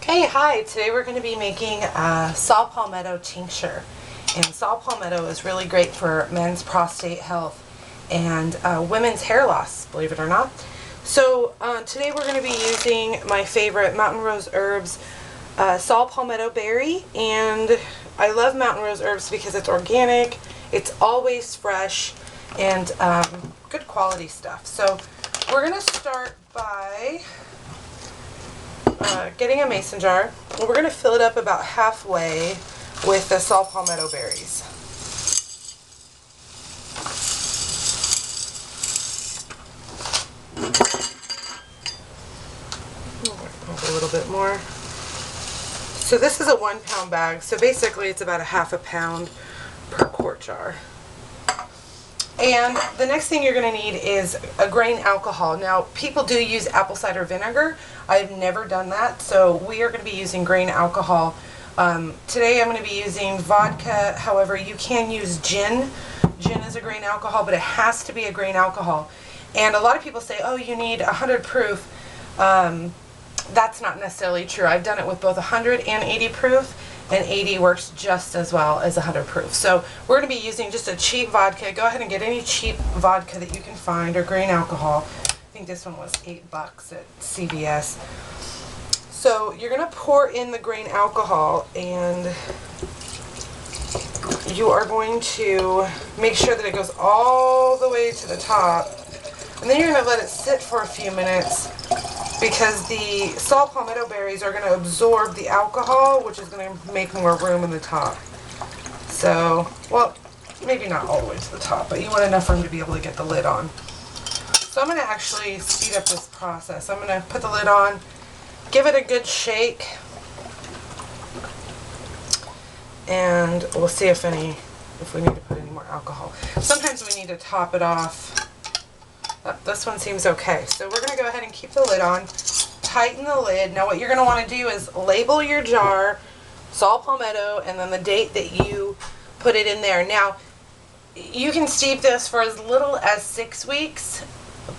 Hey, hi! Today we're going to be making a Saw Palmetto Tincture. And Saw Palmetto is really great for men's prostate health and women's hair loss, believe it or not. So today we're going to be using my favorite Mountain Rose Herbs Saw Palmetto Berry. And I love Mountain Rose Herbs because it's organic, it's always fresh, and good quality stuff. So we're going to start by getting a mason jar. We're going to fill it up about halfway with the Saw Palmetto berries. A little bit more. So this is a 1 pound bag, so basically it's about a half a pound per quart jar. And the next thing you're going to need is a grain alcohol. Now, people do use apple cider vinegar. I've never done that, so we are going to be using grain alcohol. Today I'm going to be using vodka. However, you can use gin. Gin is a grain alcohol, but it has to be a grain alcohol. And a lot of people say, oh, you need 100 proof. That's not necessarily true. I've done it with both 100 and 80 proof. And 80 works just as well as 100 proof. So we're going to be using just a cheap vodka. Go ahead and get any cheap vodka that you can find, or grain alcohol. I think this one was $8 at CVS. So you're going to pour in the grain alcohol, and you are going to make sure that it goes all the way to the top. And then you're going to let it sit for a few minutes, because the Saw Palmetto berries are going to absorb the alcohol, which is going to make more room in the top. So, well, maybe not all the way to the top, but you want enough room to be able to get the lid on. So I'm going to actually speed up this process. I'm going to put the lid on, give it a good shake, and we'll see if we need to put any more alcohol. Sometimes we need to top it off. This one seems okay. So we're going to go ahead and keep the lid on, tighten the lid. Now what you're going to want to do is label your jar, Saw Palmetto, and then the date that you put it in there. Now, you can steep this for as little as 6 weeks,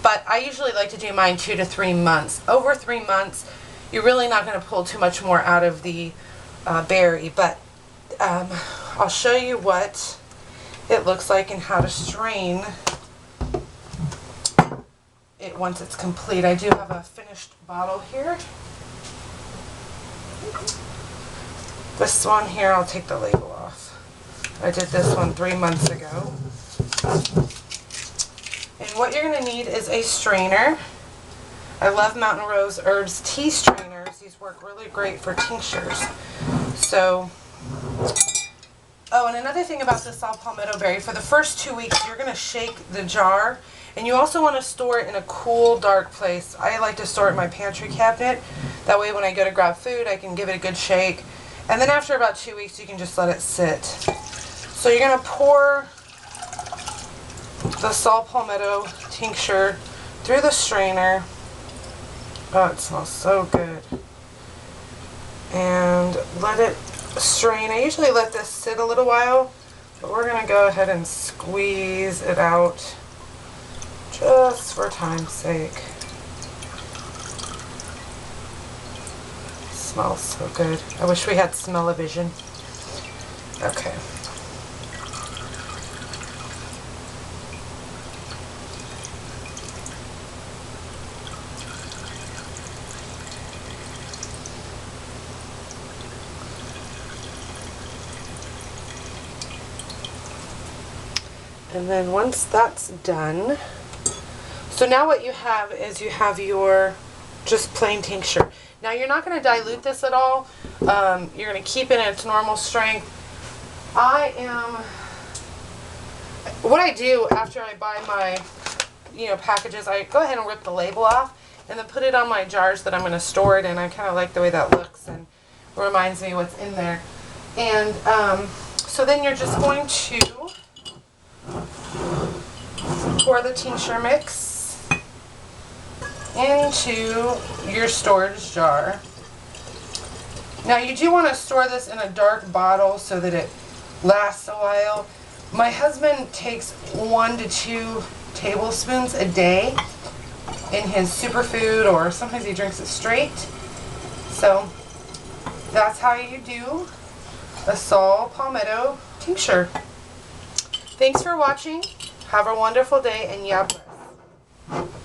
but I usually like to do mine 2 to 3 months. Over 3 months, you're really not going to pull too much more out of the berry, but I'll show you what it looks like and how to strain it once it's complete. I do have a finished bottle here. This one here, I'll take the label off. I did this one 3 months ago. And what you're going to need is a strainer. I love Mountain Rose Herbs tea strainers. These work really great for tinctures. So, oh, and another thing about the Saw Palmetto berry, for the first 2 weeks, you're going to shake the jar. And you also want to store it in a cool, dark place. I like to store it in my pantry cabinet. That way when I go to grab food, I can give it a good shake. And then after about 2 weeks, you can just let it sit. So you're going to pour the Saw Palmetto tincture through the strainer. Oh, it smells so good. And let it strain. I usually let this sit a little while, but we're going to go ahead and squeeze it out, just for time's sake. Smells so good. I wish we had smell-o-vision. Okay. And then once that's done, so now what you have is you have your just plain tincture. Now you're not going to dilute this at all. You're going to keep it in its normal strength. What I do after I buy my, packages, I go ahead and rip the label off and then put it on my jars that I'm going to store it in. I kind of like the way that looks and reminds me what's in there. And so then you're just going to pour the tincture mix into your storage jar. Now you do want to store this in a dark bottle so that it lasts a while. My husband takes 1 to 2 tablespoons a day in his superfood, or sometimes he drinks it straight. So that's how you do a Saw Palmetto tincture. Thanks for watching. Have a wonderful day, and yeah bless.